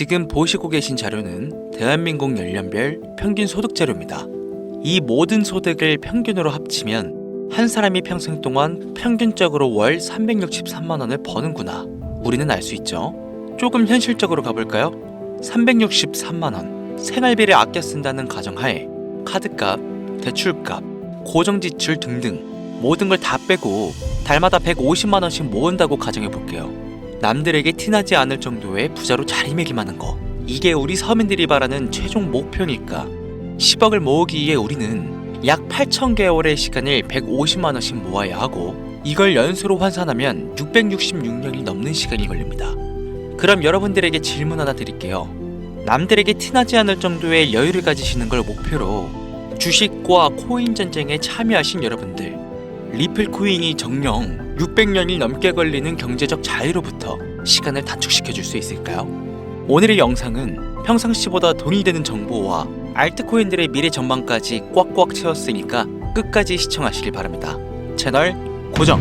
지금 보시고 계신 자료는 대한민국 연령별 평균 소득 자료입니다. 이 모든 소득을 평균으로 합치면 한 사람이 평생 동안 평균적으로 월 363만 원을 버는구나. 우리는 알 수 있죠. 조금 현실적으로 가볼까요? 363만 원. 생활비를 아껴 쓴다는 가정하에 카드값, 대출값, 고정지출 등등 모든 걸 다 빼고 달마다 150만 원씩 모은다고 가정해볼게요. 남들에게 티나지 않을 정도의 부자로 자리매김하는 거. 이게 우리 서민들이 바라는 최종 목표니까 10억을 모으기 위해 우리는 약 8,000개월의 시간을 150만 원씩 모아야 하고 이걸 연수로 환산하면 666년이 넘는 시간이 걸립니다. 그럼 여러분들에게 질문 하나 드릴게요. 남들에게 티나지 않을 정도의 여유를 가지시는 걸 목표로 주식과 코인 전쟁에 참여하신 여러분들, 리플 코인이 정령 600년이 넘게 걸리는 경제적 자유로부터 시간을 단축시켜 줄 수 있을까요? 오늘의 영상은 평상시보다 돈이 되는 정보와 알트코인들의 미래 전망까지 꽉꽉 채웠으니까 끝까지 시청하시길 바랍니다. 채널 고정!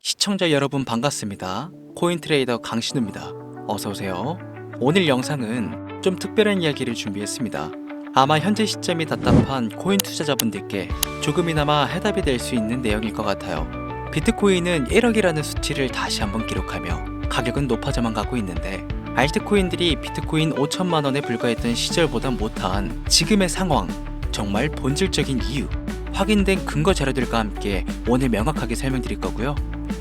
시청자 여러분 반갑습니다. 코인트레이더 강신우입니다. 어서오세요. 오늘 영상은 좀 특별한 이야기를 준비했습니다. 아마 현재 시점이 답답한 코인 투자자분들께 조금이나마 해답이 될 수 있는 내용일 것 같아요. 비트코인은 1억이라는 수치를 다시 한번 기록하며 가격은 높아져만 가고 있는데 알트코인들이 비트코인 5천만 원에 불과했던 시절보다 못한 지금의 상황, 정말 본질적인 이유, 확인된 근거 자료들과 함께 오늘 명확하게 설명드릴 거고요.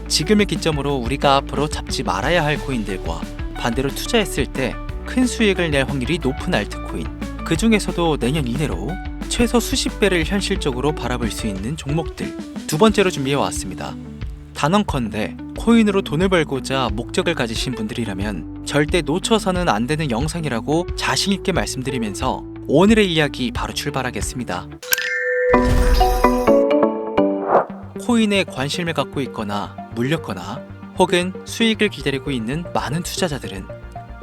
지금을 기점으로 우리가 앞으로 잡지 말아야 할 코인들과 반대로 투자했을 때 큰 수익을 낼 확률이 높은 알트코인, 그 중에서도 내년 이내로 최소 수십 배를 현실적으로 바라볼 수 있는 종목들 두 번째로 준비해 왔습니다. 단언컨대 코인으로 돈을 벌고자 목적을 가지신 분들이라면 절대 놓쳐서는 안 되는 영상이라고 자신있게 말씀드리면서 오늘의 이야기 바로 출발하겠습니다. 코인에 관심을 갖고 있거나 물렸거나 혹은 수익을 기다리고 있는 많은 투자자들은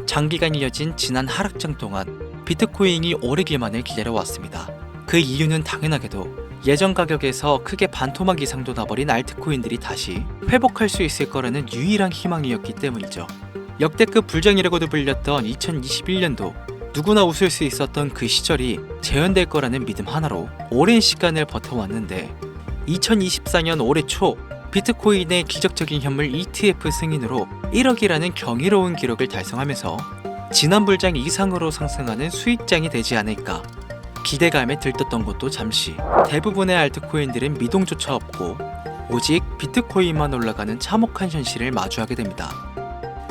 장기간 이어진 지난 하락장 동안 비트코인이 오르기만을 기다려왔습니다. 그 이유는 당연하게도 예전 가격에서 크게 반토막 이상도 나버린 알트코인들이 다시 회복할 수 있을 거라는 유일한 희망이었기 때문이죠. 역대급 불장이라고도 불렸던 2021년도 누구나 웃을 수 있었던 그 시절이 재현될 거라는 믿음 하나로 오랜 시간을 버텨왔는데 2024년 올해 초 비트코인의 기적적인 현물 ETF 승인으로 1억이라는 경이로운 기록을 달성하면서 지난 불장 이상으로 상승하는 수익장이 되지 않을까 기대감에 들떴던 것도 잠시 대부분의 알트코인들은 미동조차 없고 오직 비트코인만 올라가는 참혹한 현실을 마주하게 됩니다.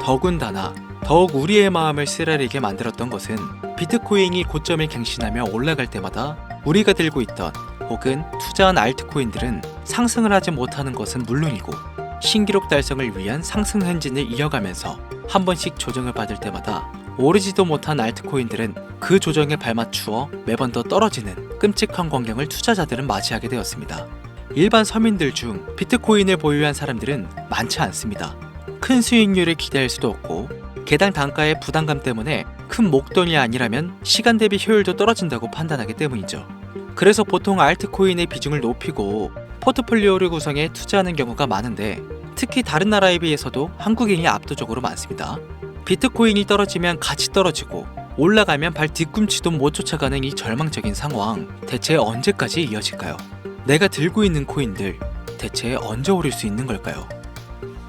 더군다나 더욱 우리의 마음을 쓰라리게 만들었던 것은 비트코인이 고점을 갱신하며 올라갈 때마다 우리가 들고 있던 혹은 투자한 알트코인들은 상승을 하지 못하는 것은 물론이고 신기록 달성을 위한 상승 행진을 이어가면서 한 번씩 조정을 받을 때마다 오르지도 못한 알트코인들은 그 조정에 발맞추어 매번 더 떨어지는 끔찍한 광경을 투자자들은 맞이하게 되었습니다. 일반 서민들 중 비트코인을 보유한 사람들은 많지 않습니다. 큰 수익률을 기대할 수도 없고 개당 단가의 부담감 때문에 큰 목돈이 아니라면 시간 대비 효율도 떨어진다고 판단하기 때문이죠. 그래서 보통 알트코인의 비중을 높이고 포트폴리오를 구성해 투자하는 경우가 많은데 특히 다른 나라에 비해서도 한국인이 압도적으로 많습니다. 비트코인이 떨어지면 같이 떨어지고 올라가면 발 뒤꿈치도 못 쫓아가는 이 절망적인 상황, 대체 언제까지 이어질까요? 내가 들고 있는 코인들 대체 언제 오를 수 있는 걸까요?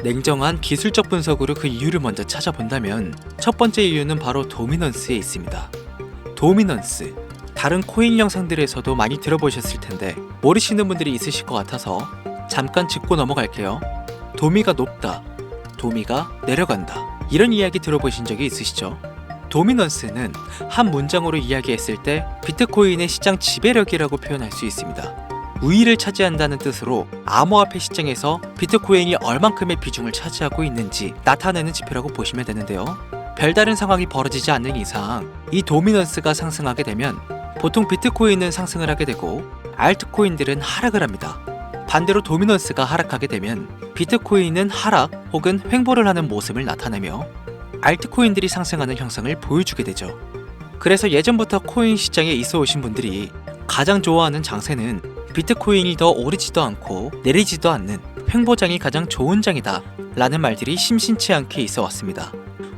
냉정한 기술적 분석으로 그 이유를 먼저 찾아본다면 첫 번째 이유는 바로 도미넌스에 있습니다. 도미넌스, 다른 코인 영상들에서도 많이 들어보셨을 텐데 모르시는 분들이 있으실 것 같아서 잠깐 짚고 넘어갈게요. 도미가 높다, 도미가 내려간다, 이런 이야기 들어보신 적이 있으시죠? 도미넌스는 한 문장으로 이야기했을 때 비트코인의 시장 지배력이라고 표현할 수 있습니다. 우위를 차지한다는 뜻으로 암호화폐 시장에서 비트코인이 얼만큼의 비중을 차지하고 있는지 나타내는 지표라고 보시면 되는데요. 별다른 상황이 벌어지지 않는 이상 이 도미넌스가 상승하게 되면 보통 비트코인은 상승을 하게 되고 알트코인들은 하락을 합니다. 반대로 도미넌스가 하락하게 되면 비트코인은 하락 혹은 횡보를 하는 모습을 나타내며 알트코인들이 상승하는 형상을 보여주게 되죠. 그래서 예전부터 코인 시장에 있어 오신 분들이 가장 좋아하는 장세는 비트코인이 더 오르지도 않고 내리지도 않는 횡보장이 가장 좋은 장이다 라는 말들이 심심치 않게 있어 왔습니다.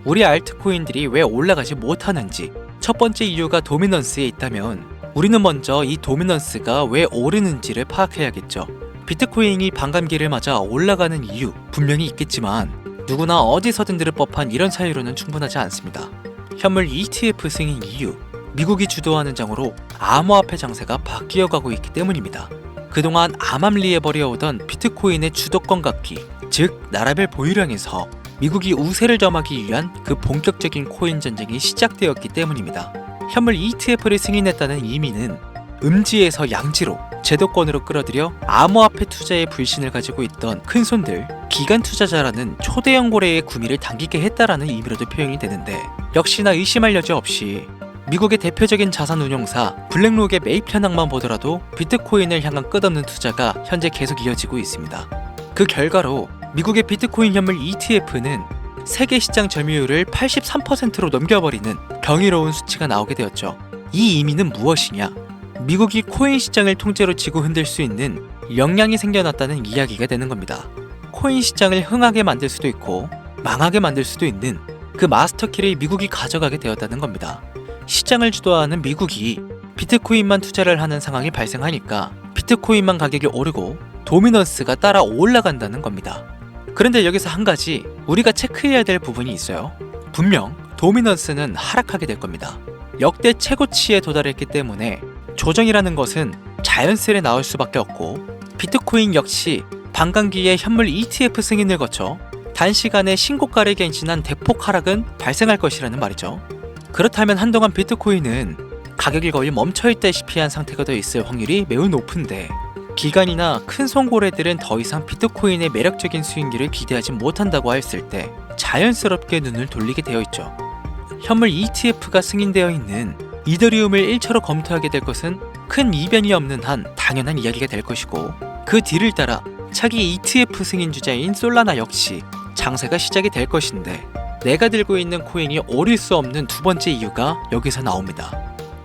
우리 알트코인들이 왜 올라가지 못하는지 첫 번째 이유가 도미넌스에 있다면 우리는 먼저 이 도미넌스가 왜 오르는지를 파악해야겠죠. 비트코인이 반감기를 맞아 올라가는 이유 분명히 있겠지만 누구나 어디서든 들을 법한 이런 사유로는 충분하지 않습니다. 현물 ETF 승인 이유, 미국이 주도하는 장으로 암호화폐 장세가 바뀌어가고 있기 때문입니다. 그동안 암암리에 벌여오던 비트코인의 주도권 갖기, 즉 나라별 보유량에서 미국이 우세를 점하기 위한 그 본격적인 코인 전쟁이 시작되었기 때문입니다. 현물 ETF를 승인했다는 의미는 음지에서 양지로 제도권으로 끌어들여 암호화폐 투자에 불신을 가지고 있던 큰손들, 기관 투자자라는 초대형 고래의 구미를 당기게 했다라는 의미로도 표현이 되는데 역시나 의심할 여지 없이 미국의 대표적인 자산운용사 블랙록의 매입 현황만 보더라도 비트코인을 향한 끝없는 투자가 현재 계속 이어지고 있습니다. 그 결과로 미국의 비트코인 현물 ETF는 세계 시장 점유율을 83%로 넘겨버리는 경이로운 수치가 나오게 되었죠. 이 의미는 무엇이냐? 미국이 코인 시장을 통째로 쥐고 흔들 수 있는 역량이 생겨났다는 이야기가 되는 겁니다. 코인 시장을 흥하게 만들 수도 있고 망하게 만들 수도 있는 그 마스터키를 미국이 가져가게 되었다는 겁니다. 시장을 주도하는 미국이 비트코인만 투자를 하는 상황이 발생하니까 비트코인만 가격이 오르고 도미넌스가 따라 올라간다는 겁니다. 그런데 여기서 한 가지 우리가 체크해야 될 부분이 있어요. 분명 도미넌스는 하락하게 될 겁니다. 역대 최고치에 도달했기 때문에 조정이라는 것은 자연스레 나올 수밖에 없고 비트코인 역시 반감기에 현물 ETF 승인을 거쳐 단시간에 신고가를 갱신한 대폭 하락은 발생할 것이라는 말이죠. 그렇다면 한동안 비트코인은 가격이 거의 멈춰있다시피 한 상태가 더 있을 확률이 매우 높은데 기관이나 큰 손고래들은 더 이상 비트코인의 매력적인 수익률을 기대하지 못한다고 했을 때 자연스럽게 눈을 돌리게 되어 있죠. 현물 ETF가 승인되어 있는 이더리움을 1차로 검토하게 될 것은 큰 이변이 없는 한 당연한 이야기가 될 것이고 그 뒤를 따라 차기 ETF 승인 주자인 솔라나 역시 장세가 시작이 될 것인데 내가 들고 있는 코인이 오를 수 없는 두 번째 이유가 여기서 나옵니다.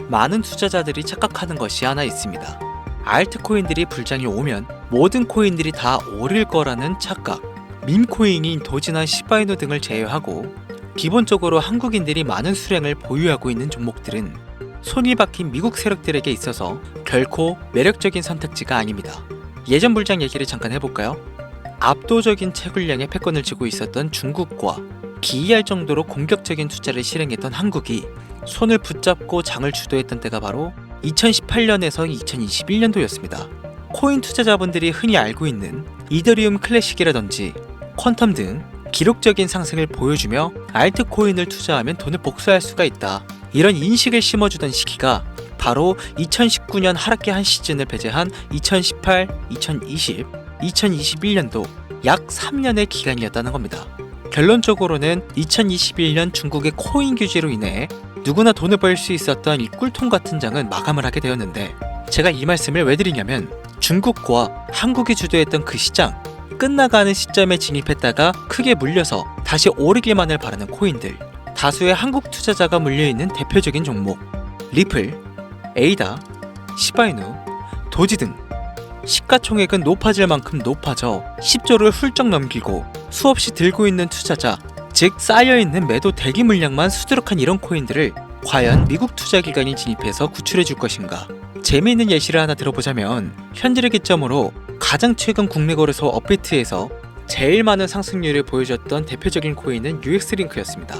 많은 투자자들이 착각하는 것이 하나 있습니다. 알트코인들이 불장이 오면 모든 코인들이 다 오를 거라는 착각. 밈코인인 도지나 시바이누 등을 제외하고 기본적으로 한국인들이 많은 수량을 보유하고 있는 종목들은 손이 박힌 미국 세력들에게 있어서 결코 매력적인 선택지가 아닙니다. 예전 불장 얘기를 잠깐 해볼까요? 압도적인 채굴량의 패권을 쥐고 있었던 중국과 기이할 정도로 공격적인 투자를 실행했던 한국이 손을 붙잡고 장을 주도했던 때가 바로 2018년에서 2021년도였습니다. 코인 투자자분들이 흔히 알고 있는 이더리움 클래식이라든지 퀀텀 등 기록적인 상승을 보여주며 알트코인을 투자하면 돈을 복수할 수가 있다. 이런 인식을 심어주던 시기가 바로 2019년 하락기 한 시즌을 배제한 2018, 2020, 2021년도 약 3년의 기간이었다는 겁니다. 결론적으로는 2021년 중국의 코인 규제로 인해 누구나 돈을 벌 수 있었던 이 꿀통 같은 장은 마감을 하게 되었는데 제가 이 말씀을 왜 드리냐면 중국과 한국이 주도했던 그 시장 끝나가는 시점에 진입했다가 크게 물려서 다시 오르기만을 바라는 코인들 다수의 한국 투자자가 물려있는 대표적인 종목 리플, 에이다, 시바이누, 도지 등 시가총액은 높아질 만큼 높아져 10조를 훌쩍 넘기고 수없이 들고 있는 투자자 즉 쌓여있는 매도 대기 물량만 수두룩한 이런 코인들을 과연 미국 투자기관이 진입해서 구출해 줄 것인가. 재미있는 예시를 하나 들어보자면 현재를 기점으로 가장 최근 국내 거래소 업비트에서 제일 많은 상승률을 보여줬던 대표적인 코인은 UX링크였습니다.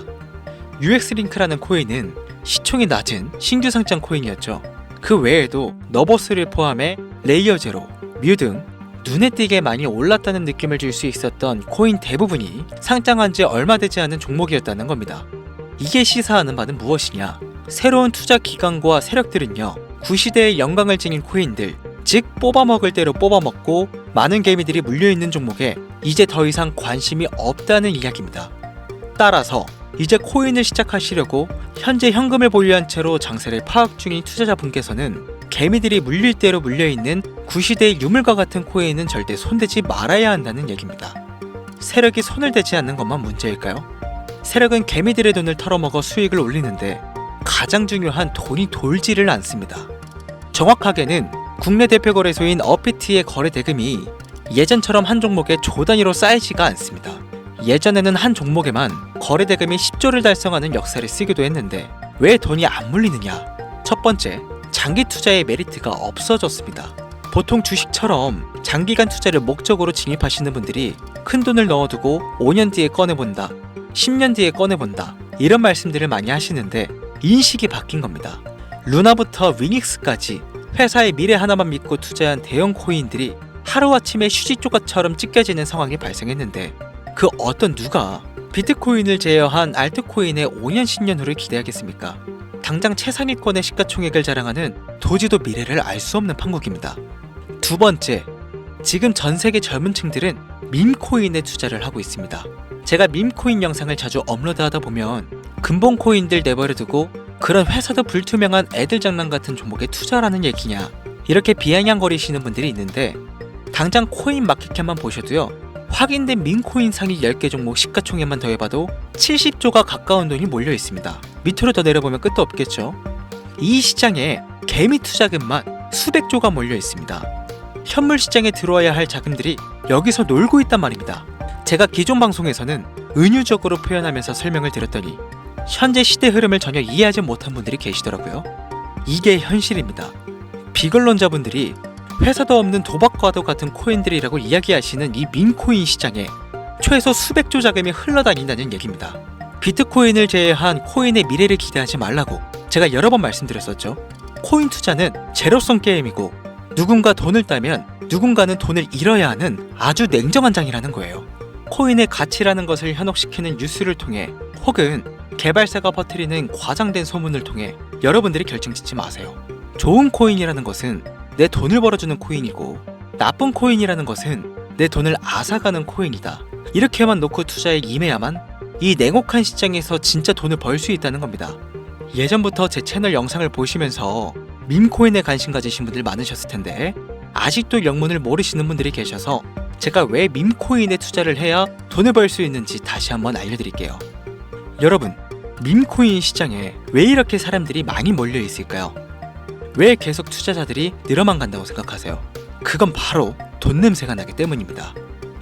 UX링크라는 코인은 시총이 낮은 신규 상장 코인이었죠. 그 외에도 너버스를 포함해 레이어제로, 뮤 등 눈에 띄게 많이 올랐다는 느낌을 줄 수 있었던 코인 대부분이 상장한 지 얼마 되지 않은 종목이었다는 겁니다. 이게 시사하는 바는 무엇이냐? 새로운 투자 기관과 세력들은요, 구시대의 영광을 지닌 코인들, 즉 뽑아먹을 대로 뽑아먹고 많은 개미들이 물려있는 종목에 이제 더 이상 관심이 없다는 이야기입니다. 따라서 이제 코인을 시작하시려고 현재 현금을 보유한 채로 장세를 파악 중인 투자자분께서는 개미들이 물릴 대로 물려있는 구시대의 유물과 같은 코인은 절대 손대지 말아야 한다는 얘기입니다. 세력이 손을 대지 않는 것만 문제일까요? 세력은 개미들의 돈을 털어먹어 수익을 올리는데 가장 중요한 돈이 돌지를 않습니다. 정확하게는 국내 대표 거래소인 어피트의 거래 대금이 예전처럼 한 종목에 조 단위로 쌓이지가 않습니다. 예전에는 한 종목에만 거래 대금이 10조를 달성하는 역사를 쓰기도 했는데 왜 돈이 안 물리느냐? 첫 번째, 장기 투자의 메리트가 없어졌습니다. 보통 주식처럼 장기간 투자를 목적으로 진입하시는 분들이 큰 돈을 넣어두고 5년 뒤에 꺼내본다, 10년 뒤에 꺼내본다 이런 말씀들을 많이 하시는데 인식이 바뀐 겁니다. 루나부터 위닉스까지 회사의 미래 하나만 믿고 투자한 대형 코인들이 하루아침에 휴지조각처럼 찢겨지는 상황이 발생했는데 그 어떤 누가 비트코인을 제어한 알트코인의 5년 10년 후를 기대하겠습니까? 당장 최상위권의 시가총액을 자랑하는 도지도 미래를 알 수 없는 판국입니다. 두 번째, 지금 전 세계 젊은 층들은 밈코인에 투자를 하고 있습니다. 제가 밈코인 영상을 자주 업로드하다 보면 근본 코인들 내버려두고 그런 회사도 불투명한 애들 장난 같은 종목에 투자라는 얘기냐 이렇게 비아냥거리시는 분들이 있는데 당장 코인 마켓캡만 보셔도요 확인된 밈코인 상위 10개 종목 시가총액만 더해봐도 70조가 가까운 돈이 몰려 있습니다. 밑으로 더 내려보면 끝도 없겠죠. 이 시장에 개미 투자금만 수백조가 몰려 있습니다. 현물 시장에 들어와야 할 자금들이 여기서 놀고 있단 말입니다. 제가 기존 방송에서는 은유적으로 표현하면서 설명을 드렸더니 현재 시대 흐름을 전혀 이해하지 못한 분들이 계시더라고요. 이게 현실입니다. 비걸론자분들이 회사도 없는 도박과도 같은 코인들이라고 이야기하시는 이 밈코인 시장에 최소 수백조 자금이 흘러다닌다는 얘기입니다. 비트코인을 제외한 코인의 미래를 기대하지 말라고 제가 여러 번 말씀드렸었죠. 코인 투자는 제로섬 게임이고 누군가 돈을 따면 누군가는 돈을 잃어야 하는 아주 냉정한 장이라는 거예요. 코인의 가치라는 것을 현혹시키는 뉴스를 통해 혹은 개발사가 퍼뜨리는 과장된 소문을 통해 여러분들이 결정짓지 마세요. 좋은 코인이라는 것은 내 돈을 벌어주는 코인이고 나쁜 코인이라는 것은 내 돈을 앗아가는 코인이다. 이렇게만 놓고 투자에 임해야만 이 냉혹한 시장에서 진짜 돈을 벌 수 있다는 겁니다. 예전부터 제 채널 영상을 보시면서 밈코인에 관심 가지신 분들 많으셨을 텐데 아직도 영문을 모르시는 분들이 계셔서 제가 왜 밈코인에 투자를 해야 돈을 벌 수 있는지 다시 한번 알려드릴게요. 여러분, 밈코인 시장에 왜 이렇게 사람들이 많이 몰려 있을까요? 왜 계속 투자자들이 늘어만 간다고 생각하세요? 그건 바로 돈 냄새가 나기 때문입니다.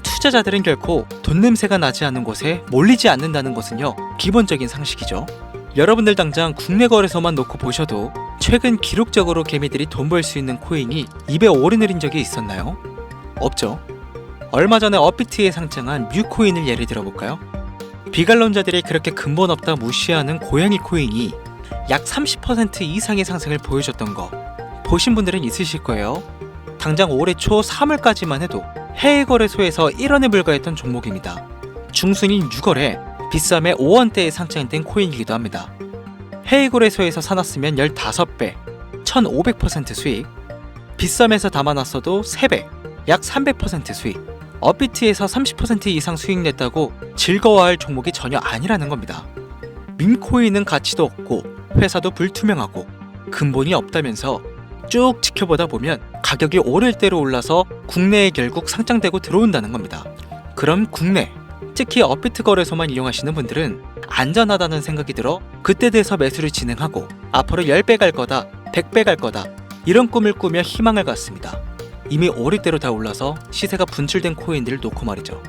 투자자들은 결코 돈 냄새가 나지 않는 곳에 몰리지 않는다는 것은요 기본적인 상식이죠. 여러분들 당장 국내 거래소만 놓고 보셔도 최근 기록적으로 개미들이 돈 벌 수 있는 코인이 입에 오르내린 적이 있었나요? 없죠. 얼마 전에 어피트에 상장한 뮤코인을 예를 들어볼까요? 비관론자들이 그렇게 근본 없다 무시하는 고양이 코인이 약 30% 이상의 상승을 보여줬던 거 보신 분들은 있으실 거예요. 당장 올해 초 3월까지만 해도 해외 거래소에서 1원에 불과했던 종목입니다. 중순인 6월에 비싸매 5원대에 상장된 코인이기도 합니다. 해외 거래소에서 사놨으면 15배, 1500% 수익, 비싸매서 담아놨어도 3배, 약 300% 수익, 어피트에서 30% 이상 수익 냈다고 즐거워할 종목이 전혀 아니라는 겁니다. 밈코인은 가치도 없고 회사도 불투명하고 근본이 없다면서 쭉 지켜보다 보면 가격이 오를 대로 올라서 국내에 결국 상장되고 들어온다는 겁니다. 그럼 국내, 특히 어피트 거래소만 이용하시는 분들은 안전하다는 생각이 들어 그때 돼서 매수를 진행하고 앞으로 10배 갈 거다, 100배 갈 거다 이런 꿈을 꾸며 희망을 갖습니다. 이미 오를 대로 다 올라서 시세가 분출된 코인들을 놓고 말이죠.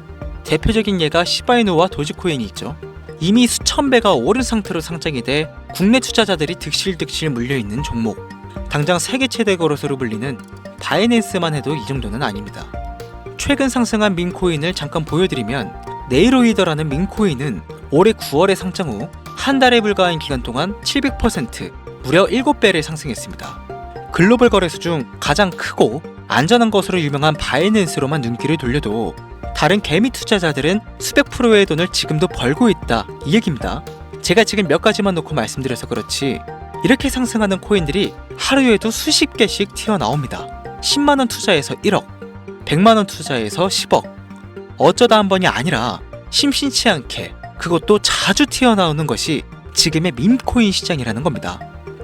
대표적인 예가 시바이누와 도지코인이 있죠. 이미 수천 배가 오른 상태로 상장이 돼 국내 투자자들이 득실득실 물려있는 종목. 당장 세계 최대 거래소로 불리는 바이낸스만 해도 이 정도는 아닙니다. 최근 상승한 밈코인을 잠깐 보여드리면 네이로이더라는 밈코인은 올해 9월에 상장 후 한 달에 불과한 기간 동안 700% 무려 7배를 상승했습니다. 글로벌 거래소 중 가장 크고 안전한 것으로 유명한 바이낸스로만 눈길을 돌려도 다른 개미 투자자들은 수백 프로의 돈을 지금도 벌고 있다 이 얘기입니다. 제가 지금 몇 가지만 놓고 말씀드려서 그렇지 이렇게 상승하는 코인들이 하루에도 수십 개씩 튀어나옵니다. 10만원 투자해서 1억, 100만원 투자해서 10억, 어쩌다 한 번이 아니라 심심치 않게 그것도 자주 튀어나오는 것이 지금의 밈코인 시장이라는 겁니다.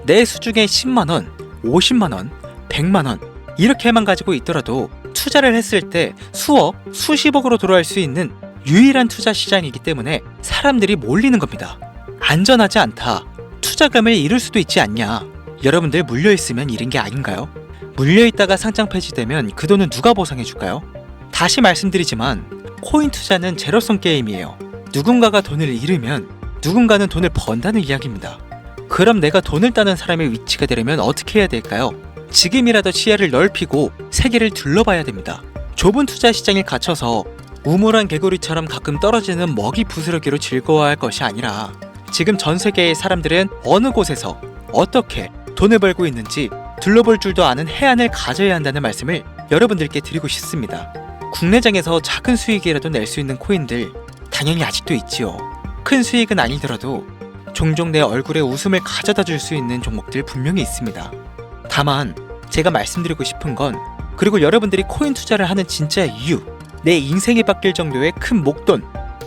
내 수중에 10만원, 50만원, 100만원 이렇게만 가지고 있더라도 투자를 했을 때 수억, 수십억으로 돌아올 수 있는 유일한 투자 시장이기 때문에 사람들이 몰리는 겁니다. 안전하지 않다. 투자금을 잃을 수도 있지 않냐. 여러분들 물려있으면 잃은 게 아닌가요? 물려있다가 상장 폐지되면 그 돈은 누가 보상해줄까요? 다시 말씀드리지만 코인 투자는 제로섬 게임이에요. 누군가가 돈을 잃으면 누군가는 돈을 번다는 이야기입니다. 그럼 내가 돈을 따는 사람의 위치가 되려면 어떻게 해야 될까요? 지금이라도 시야를 넓히고 세계를 둘러봐야 됩니다. 좁은 투자 시장에 갇혀서 우물안 개구리처럼 가끔 떨어지는 먹이 부스러기로 즐거워할 것이 아니라 지금 전 세계의 사람들은 어느 곳에서 어떻게 돈을 벌고 있는지 둘러볼 줄도 아는 해안을 가져야 한다는 말씀을 여러분들께 드리고 싶습니다. 국내장에서 작은 수익이라도 낼 수 있는 코인들 당연히 아직도 있지요. 큰 수익은 아니더라도 종종 내 얼굴에 웃음을 가져다 줄 수 있는 종목들 분명히 있습니다. 다만 제가 말씀드리고 싶은 건, 그리고 여러분들이 코인 투자를 하는 진짜 이유, 내 인생이 바뀔 정도의 큰 목돈,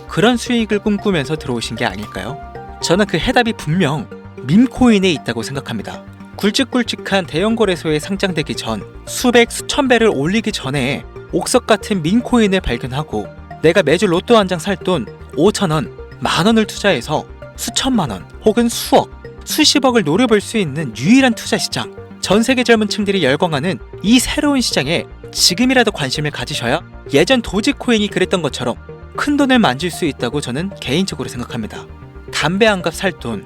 그런 수익을 꿈꾸면서 들어오신 게 아닐까요? 저는 그 해답이 분명 밈코인에 있다고 생각합니다. 굵직굵직한 대형 거래소에 상장되기 전 수백 수천 배를 올리기 전에 옥석 같은 밈코인을 발견하고 내가 매주 로또 한 장 살 돈 5,000원, 만원을 투자해서 수천만원 혹은 수억, 수십억을 노려볼 수 있는 유일한 투자 시장, 전 세계 젊은 층들이 열광하는 이 새로운 시장에 지금이라도 관심을 가지셔야 예전 도지코인이 그랬던 것처럼 큰 돈을 만질 수 있다고 저는 개인적으로 생각합니다. 담배 한 갑 살 돈,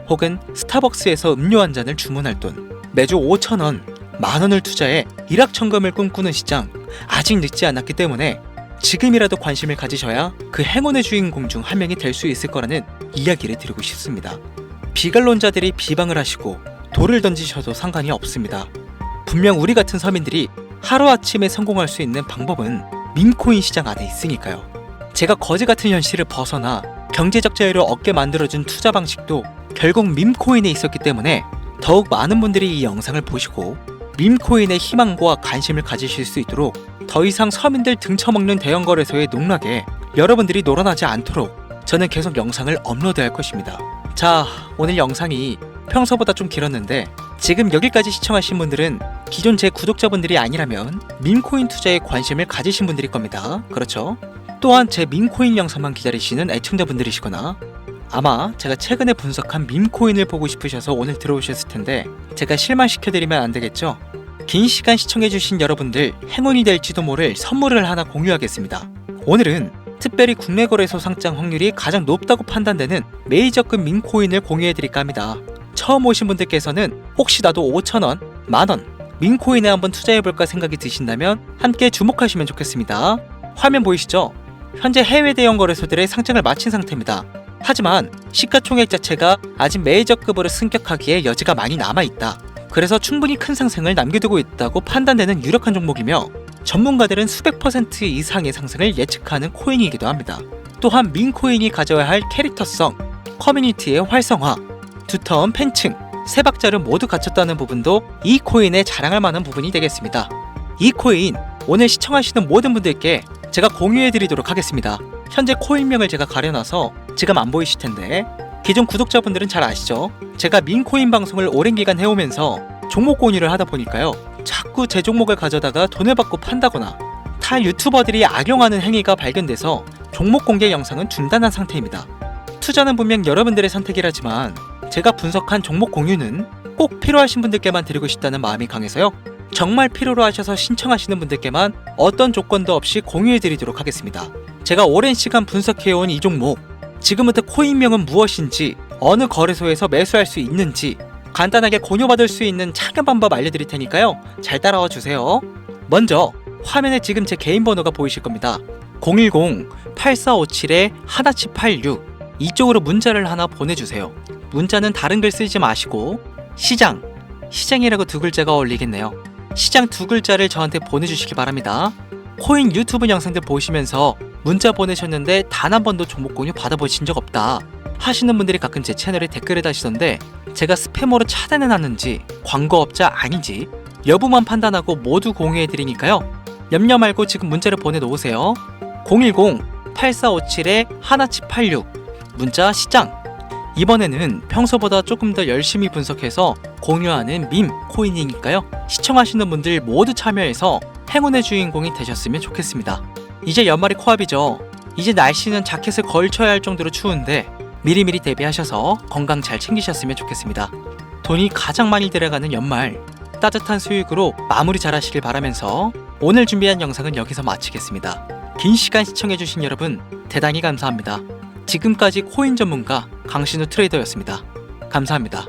혹은 스타벅스에서 음료 한 잔을 주문할 돈, 매주 5,000원, 만원을 투자해 일확천금을 꿈꾸는 시장, 아직 늦지 않았기 때문에 지금이라도 관심을 가지셔야 그 행운의 주인공 중 한 명이 될 수 있을 거라는 이야기를 드리고 싶습니다. 비관론자들이 비방을 하시고 돌을 던지셔도 상관이 없습니다. 분명 우리 같은 서민들이 하루아침에 성공할 수 있는 방법은 밈코인 시장 안에 있으니까요. 제가 거지 같은 현실을 벗어나 경제적 자유를 얻게 만들어준 투자 방식도 결국 밈코인에 있었기 때문에 더욱 많은 분들이 이 영상을 보시고 밈코인의 희망과 관심을 가지실 수 있도록 더 이상 서민들 등쳐먹는 대형 거래소의 농락에 여러분들이 놀아나지 않도록 저는 계속 영상을 업로드할 것입니다. 자, 오늘 영상이 평소보다 좀 길었는데 지금 여기까지 시청하신 분들은 기존 제 구독자분들이 아니라면 밈코인 투자에 관심을 가지신 분들일 겁니다. 그렇죠? 또한 제 밈코인 영상만 기다리시는 애청자분들이시거나 아마 제가 최근에 분석한 밈코인을 보고 싶으셔서 오늘 들어오셨을 텐데 제가 실망시켜드리면 안 되겠죠? 긴 시간 시청해주신 여러분들 행운이 될지도 모를 선물을 하나 공유하겠습니다. 오늘은 특별히 국내 거래소 상장 확률이 가장 높다고 판단되는 메이저급 밈코인을 공유해드릴까 합니다. 처음 오신 분들께서는 혹시 나도 5,000원, 만원 밈코인에 한번 투자해볼까 생각이 드신다면 함께 주목하시면 좋겠습니다. 화면 보이시죠? 현재 해외 대형 거래소들의 상장을 마친 상태입니다. 하지만 시가총액 자체가 아직 메이저급으로 승격하기에 여지가 많이 남아있다. 그래서 충분히 큰 상승을 남겨두고 있다고 판단되는 유력한 종목이며 전문가들은 수백 % 이상의 상승을 예측하는 코인이기도 합니다. 또한 밈코인이 가져야 할 캐릭터성, 커뮤니티의 활성화, 두터운 팬층, 세 박자를 모두 갖췄다는 부분도 이 코인에 자랑할 만한 부분이 되겠습니다. 이 코인 오늘 시청하시는 모든 분들께 제가 공유해드리도록 하겠습니다. 현재 코인명을 제가 가려놔서 지금 안 보이실 텐데 기존 구독자분들은 잘 아시죠? 제가 밈코인 방송을 오랜 기간 해오면서 종목 공유를 하다 보니까요, 자꾸 제 종목을 가져다가 돈을 받고 판다거나 타 유튜버들이 악용하는 행위가 발견돼서 종목 공개 영상은 중단한 상태입니다. 투자는 분명 여러분들의 선택이라지만 제가 분석한 종목 공유는 꼭 필요하신 분들께만 드리고 싶다는 마음이 강해서요, 정말 필요로 하셔서 신청하시는 분들께만 어떤 조건도 없이 공유해드리도록 하겠습니다. 제가 오랜 시간 분석해온 이 종목, 지금부터 코인명은 무엇인지, 어느 거래소에서 매수할 수 있는지 간단하게 공유받을 수 있는 착용 방법 알려드릴 테니까요, 잘 따라와 주세요. 먼저 화면에 지금 제 개인 번호가 보이실 겁니다. 010-8457-1786 이쪽으로 문자를 하나 보내주세요. 문자는 다른 글 쓰지 마시고 시장이라고 두 글자가 어울리겠네요. 시장 두 글자를 저한테 보내주시기 바랍니다. 코인 유튜브 영상들 보시면서 문자 보내셨는데 단 한 번도 종목 공유 받아보신 적 없다 하시는 분들이 가끔 제 채널에 댓글을 다시던데 제가 스팸으로 차단해놨는지 광고업자 아닌지 여부만 판단하고 모두 공유해드리니까요, 염려 말고 지금 문자를 보내놓으세요. 010-8457-1786 문자 시장, 이번에는 평소보다 조금 더 열심히 분석해서 공유하는 밈 코인이니까요. 시청하시는 분들 모두 참여해서 행운의 주인공이 되셨으면 좋겠습니다. 이제 연말이 코앞이죠. 이제 날씨는 자켓을 걸쳐야 할 정도로 추운데 미리미리 대비하셔서 건강 잘 챙기셨으면 좋겠습니다. 돈이 가장 많이 들어가는 연말, 따뜻한 수익으로 마무리 잘 하시길 바라면서 오늘 준비한 영상은 여기서 마치겠습니다. 긴 시간 시청해주신 여러분 대단히 감사합니다. 지금까지 코인 전문가 강신우 트레이더였습니다. 감사합니다.